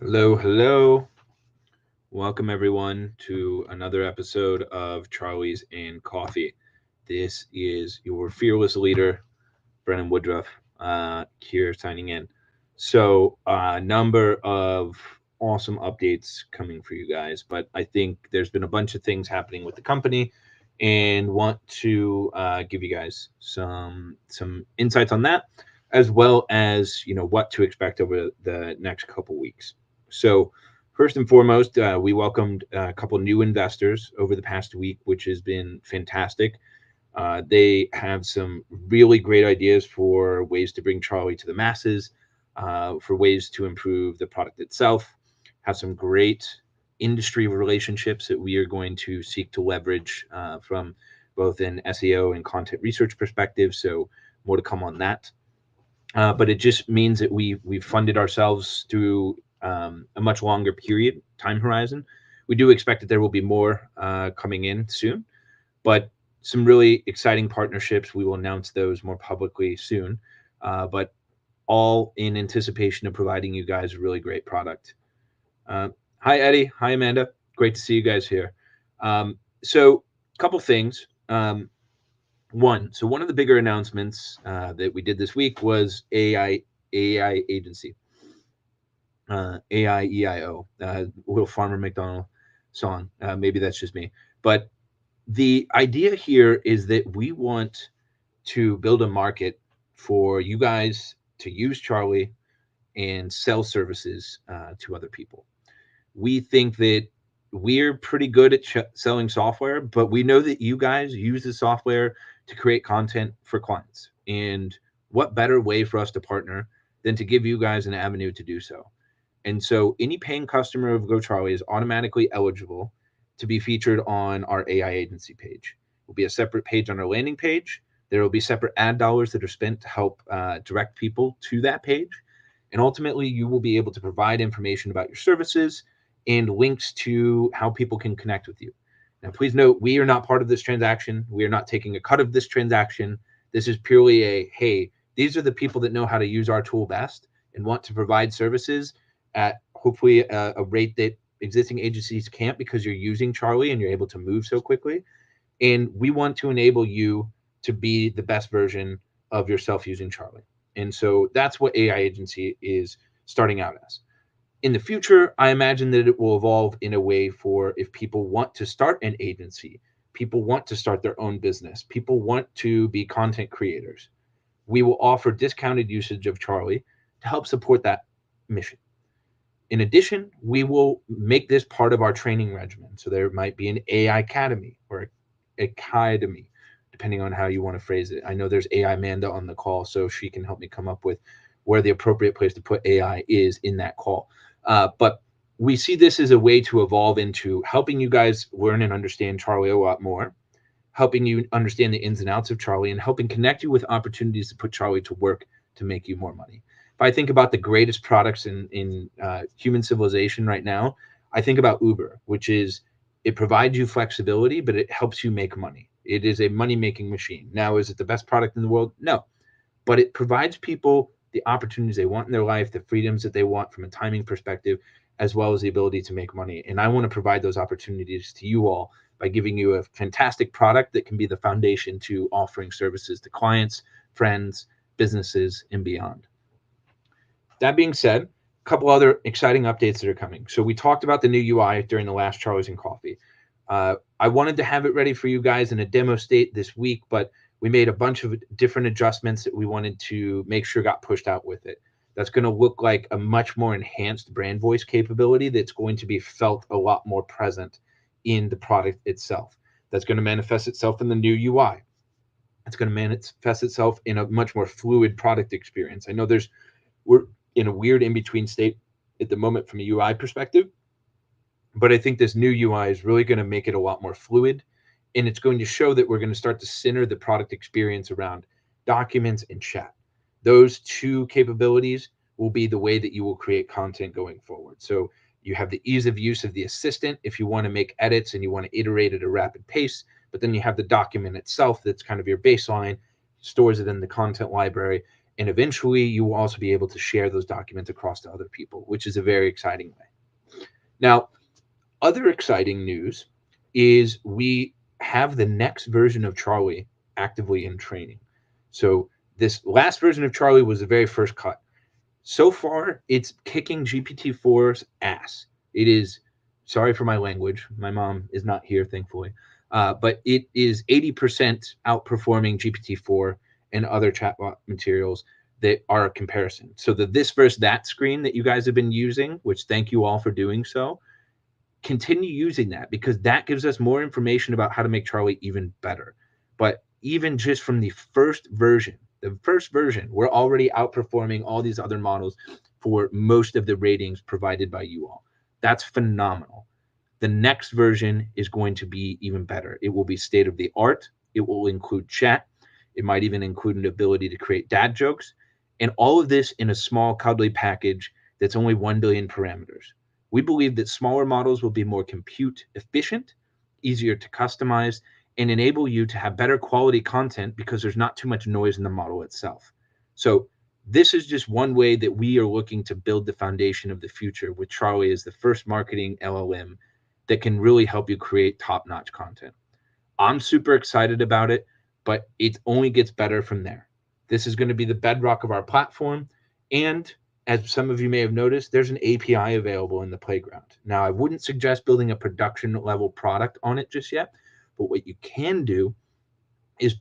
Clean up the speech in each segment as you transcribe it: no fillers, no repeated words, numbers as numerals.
Hello, hello. Welcome everyone to another episode of Charlie's and Coffee. This is your fearless leader, Brennan Woodruff, here signing in. So, a number of awesome updates coming for you guys, but I think there's been a bunch of things happening with the company, and want to give you guys some insights on that, as well as what to expect over the next couple weeks. So, first and foremost, we welcomed a couple new investors over the past week, which has been fantastic. They have some really great ideas for ways to bring Charlie to the masses, for ways to improve the product itself, have some great industry relationships that we are going to seek to leverage from both an SEO and content research perspective. So, more to come on that. But it just means that we've funded ourselves through a much longer period time horizon. We do expect that there will be more coming in soon, but some really exciting partnerships. We will announce those more publicly soon, but all in anticipation of providing you guys a really great product. Hi, Eddie. Hi, Amanda. Great to see you guys here. So, a couple things. One of the bigger announcements that we did this week was AI agency, AIEIO, Will Farmer McDonald song. Maybe that's just me, but the idea here is that we want to build a market for you guys to use Charlie and sell services to other people. We think that we're pretty good at selling software, but we know that you guys use the software to create content for clients. And what better way for us to partner than to give you guys an avenue to do so? And so any paying customer of GoCharlie is automatically eligible to be featured on our AI agency page. It will be a separate page on our landing page. There will be separate ad dollars that are spent to help direct people to that page. And ultimately, you will be able to provide information about your services and links to how people can connect with you. Now, please note, we are not part of this transaction. We are not taking a cut of this transaction. This is purely a hey, these are the people that know how to use our tool best and want to provide services at hopefully a rate that existing agencies can't because you're using Charlie and you're able to move so quickly. And we want to enable you to be the best version of yourself using Charlie. And so that's what AI agency is starting out as. In the future, I imagine that it will evolve in a way for if people want to start an agency, people want to start their own business, people want to be content creators. We will offer discounted usage of Charlie to help support that mission. In addition, we will make this part of our training regimen. So there might be an AI academy or academy, depending on how you want to phrase it. I know there's AI Amanda on the call, so she can help me come up with where the appropriate place to put AI is in that call. But we see this as a way to evolve into helping you guys learn and understand Charlie a lot more, helping you understand the ins and outs of Charlie, and helping connect you with opportunities to put Charlie to work to make you more money. If I think about the greatest products in human civilization right now, I think about Uber, which is it provides you flexibility, but it helps you make money. It is a money making machine. Now, is it the best product in the world? No, but it provides people the opportunities they want in their life, the freedoms that they want from a timing perspective, as well as the ability to make money. And I want to provide those opportunities to you all by giving you a fantastic product that can be the foundation to offering services to clients, friends, businesses, and beyond. That being said, a couple other exciting updates that are coming. So we talked about the new UI during the last Charlie's and Coffee. I wanted to have it ready for you guys in a demo state this week, but we made a bunch of different adjustments that we wanted to make sure got pushed out with it. That's going to look like a much more enhanced brand voice capability that's going to be felt a lot more present in the product itself. That's going to manifest itself in the new UI. It's going to manifest itself in a much more fluid product experience. I know we're in a weird in between state at the moment from a UI perspective, but I think this new UI is really going to make it a lot more fluid, and it's going to show that we're going to start to center the product experience around documents and chat. Those two capabilities will be the way that you will create content going forward. So you have the ease of use of the assistant if you want to make edits and you want to iterate at a rapid pace, but then you have the document itself that's kind of your baseline, stores it in the content library, And eventually you will also be able to share those documents across to other people, which is a very exciting way. Now, other exciting news is we have the next version of Charlie actively in training. So this last version of Charlie was the very first cut. So far, it's kicking GPT-4's ass. It is, sorry for my language. My mom is not here, thankfully. But it is 80% outperforming GPT-4 and other chatbot materials that are a comparison. So the this versus that screen that you guys have been using, which thank you all for doing so, continue using that because that gives us more information about how to make Charlie even better. But even just from the first version, we're already outperforming all these other models for most of the ratings provided by you all. That's phenomenal. The next version is going to be even better. It will be state of the art. It will include chat. It might even include an ability to create dad jokes. And all of this in a small, cuddly package that's only 1 billion parameters. We believe that smaller models will be more compute efficient, easier to customize, and enable you to have better quality content because there's not too much noise in the model itself. So this is just one way that we are looking to build the foundation of the future with Charlie as the first marketing LLM that can really help you create top-notch content. I'm super excited about it, but it only gets better from there. This is going to be the bedrock of our platform. And as some of you may have noticed, there's an API available in the playground. Now, I wouldn't suggest building a production level product on it just yet, but what you can do is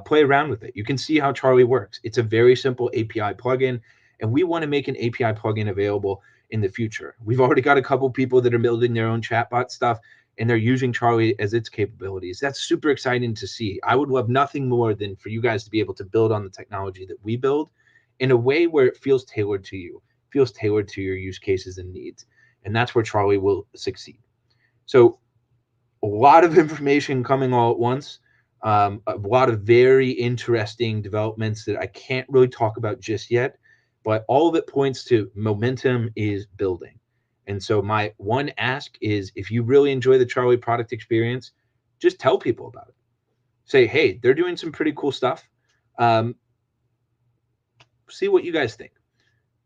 play around with it. You can see how Charlie works. It's a very simple API plugin, and we want to make an API plugin available in the future. We've already got a couple people that are building their own chatbot stuff, and they're using Charlie as its capabilities. That's super exciting to see. I would love nothing more than for you guys to be able to build on the technology that we build in a way where it feels tailored to you, feels tailored to your use cases and needs. And that's where Charlie will succeed. So a lot of information coming all at once. A lot of very interesting developments that I can't really talk about just yet, but all of it points to momentum is building. And so my one ask is if you really enjoy the Charlie product experience, just tell people about it. Say, hey, they're doing some pretty cool stuff. See what you guys think.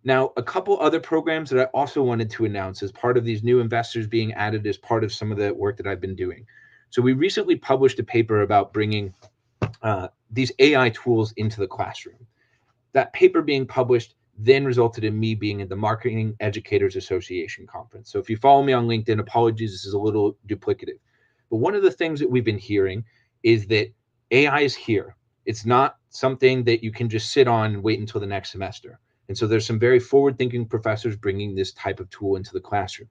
Now, a couple other programs that I also wanted to announce as part of these new investors being added as part of some of the work that I've been doing. So we recently published a paper about bringing these AI tools into the classroom. That paper being published then resulted in me being at the Marketing Educators Association conference. So if you follow me on LinkedIn, apologies, this is a little duplicative. But one of the things that we've been hearing is that AI is here. It's not something that you can just sit on and wait until the next semester. And so there's some very forward-thinking professors bringing this type of tool into the classroom.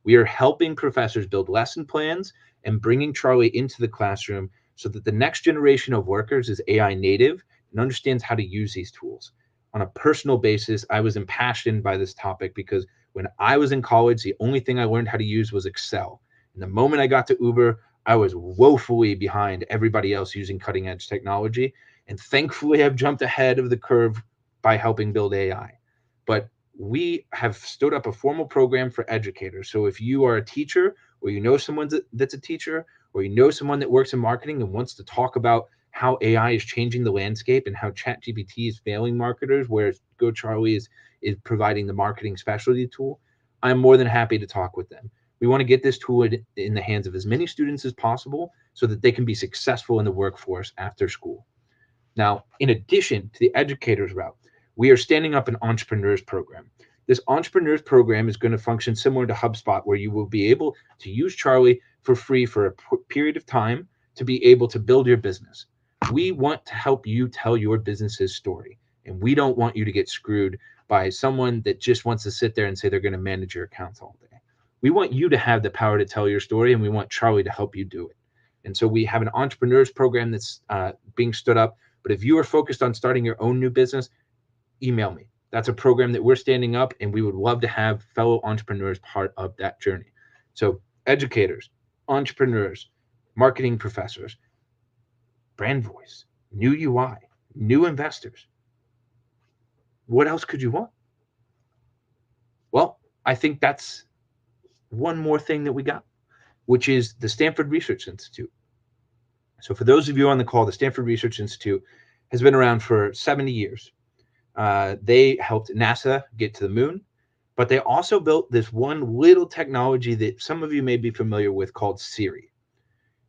We are helping professors build lesson plans and bringing Charlie into the classroom so that the next generation of workers is AI native and understands how to use these tools. On a personal basis, I was impassioned by this topic because when I was in college, the only thing I learned how to use was Excel. And the moment I got to Uber, I was woefully behind everybody else using cutting edge technology. And thankfully, I've jumped ahead of the curve by helping build AI. But we have stood up a formal program for educators. So if you are a teacher or you know someone that's a teacher or you know someone that works in marketing and wants to talk about how AI is changing the landscape and how ChatGPT is failing marketers, whereas GoCharlie is providing the marketing specialty tool, I'm more than happy to talk with them. We want to get this tool in the hands of as many students as possible so that they can be successful in the workforce after school. Now, in addition to the educators route, we are standing up an entrepreneurs program. This entrepreneurs program is going to function similar to HubSpot, where you will be able to use Charlie for free for a period of time to be able to build your business. We want to help you tell your business's story, and we don't want you to get screwed by someone that just wants to sit there and say they're going to manage your accounts all day. We want you to have the power to tell your story, and we want Charlie to help you do it. And so we have an entrepreneurs program that's being stood up. But if you are focused on starting your own new business, email me. That's a program that we're standing up, and we would love to have fellow entrepreneurs part of that journey. So educators, entrepreneurs, marketing professors, brand voice, new UI, new investors. What else could you want? Well, I think that's one more thing that we got, which is the Stanford Research Institute. So for those of you on the call, the Stanford Research Institute has been around for 70 years. They helped NASA get to the moon, but they also built this one little technology that some of you may be familiar with called Siri.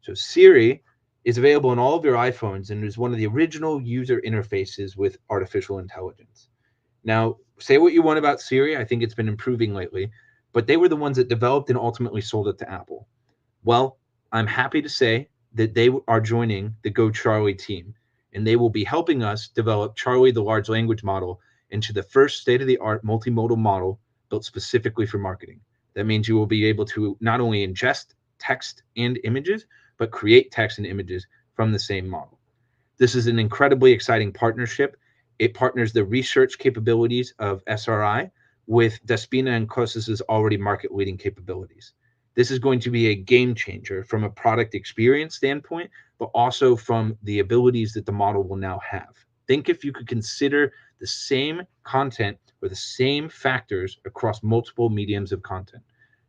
So Siri is available in all of your iPhones and is one of the original user interfaces with artificial intelligence. Now, say what you want about Siri, I think it's been improving lately, but they were the ones that developed and ultimately sold it to Apple. Well, I'm happy to say that they are joining the Go Charlie team, and they will be helping us develop Charlie, the large language model, into the first state-of-the-art multimodal model built specifically for marketing. That means you will be able to not only ingest text and images, but create text and images from the same model. This is an incredibly exciting partnership. It partners the research capabilities of SRI with Despina and Cosis's already market-leading capabilities. This is going to be a game changer from a product experience standpoint, but also from the abilities that the model will now have. Think if you could consider the same content or the same factors across multiple mediums of content.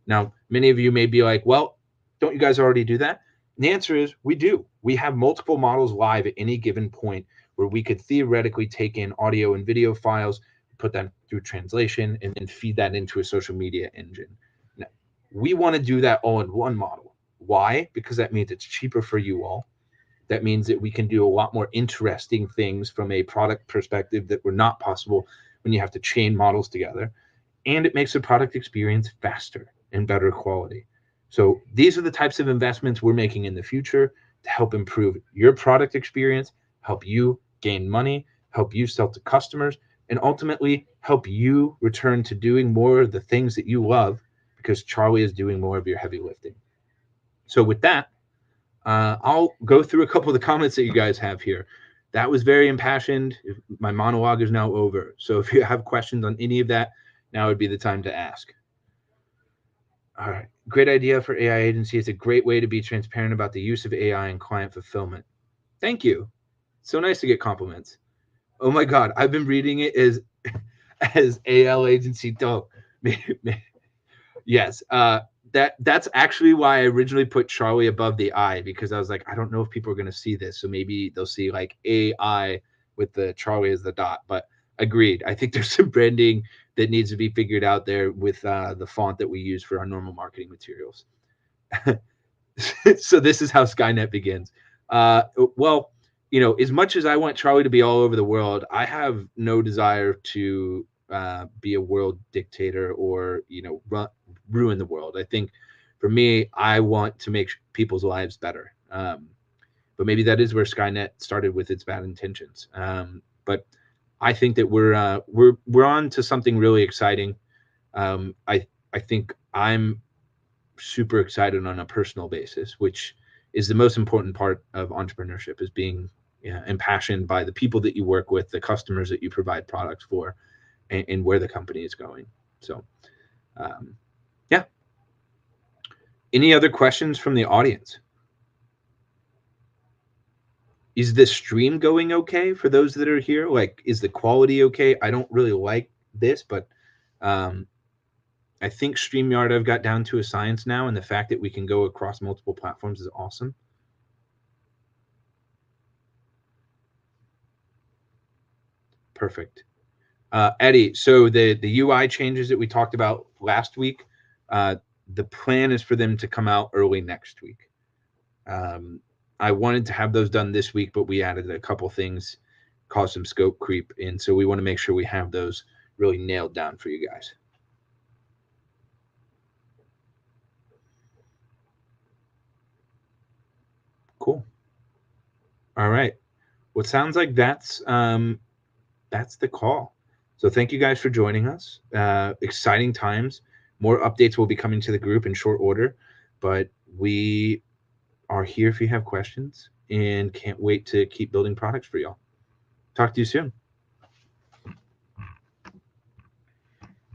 Now, many of you may be like, well, don't you guys already do that? And the answer is we do. We have multiple models live at any given point where we could theoretically take in audio and video files, put them through translation, and then feed that into a social media engine. Now, we want to do that all in one model. Why? Because that means it's cheaper for you all. That means that we can do a lot more interesting things from a product perspective that were not possible when you have to chain models together. And it makes the product experience faster and better quality. So these are the types of investments we're making in the future to help improve your product experience, help you gain money, help you sell to customers, and ultimately help you return to doing more of the things that you love because Charlie is doing more of your heavy lifting. So with that, I'll go through a couple of the comments that you guys have here. That was very impassioned. My monologue is now over. So if you have questions on any of that, now would be the time to ask. All right. Great idea for AI agency. It's a great way to be transparent about the use of AI in client fulfillment. Thank you. So nice to get compliments. Oh my God. I've been reading it as AL agency. Don't. Yes. That's actually why I originally put Charlie above the I, because I was like, I don't know if people are going to see this. So maybe they'll see like AI with the Charlie as the dot, but agreed. I think there's some branding that needs to be figured out there with the font that we use for our normal marketing materials. So this is how Skynet begins. Well, as much as I want Charlie to be all over the world, I have no desire to be a world dictator or ruin the world. I think for me, I want to make people's lives better. But maybe that is where Skynet started with its bad intentions. But I think that we're on to something really exciting. I think I'm super excited on a personal basis, which is the most important part of entrepreneurship, is being impassioned by the people that you work with, the customers that you provide products for, and where the company is going. So, yeah. Any other questions from the audience? Is the stream going okay for those that are here? Like, is the quality okay? I don't really like this, but I think StreamYard I've got down to a science now, and the fact that we can go across multiple platforms is awesome. Perfect. Eddie, so the UI changes that we talked about last week, the plan is for them to come out early next week. I wanted to have those done this week, but we added a couple things, caused some scope creep, and so we want to make sure we have those really nailed down for you guys. Cool. All right. Well, it sounds like that's the call. So thank you guys for joining us. Exciting times. More updates will be coming to the group in short order, but we are here if you have questions and can't wait to keep building products for y'all. Talk to you soon.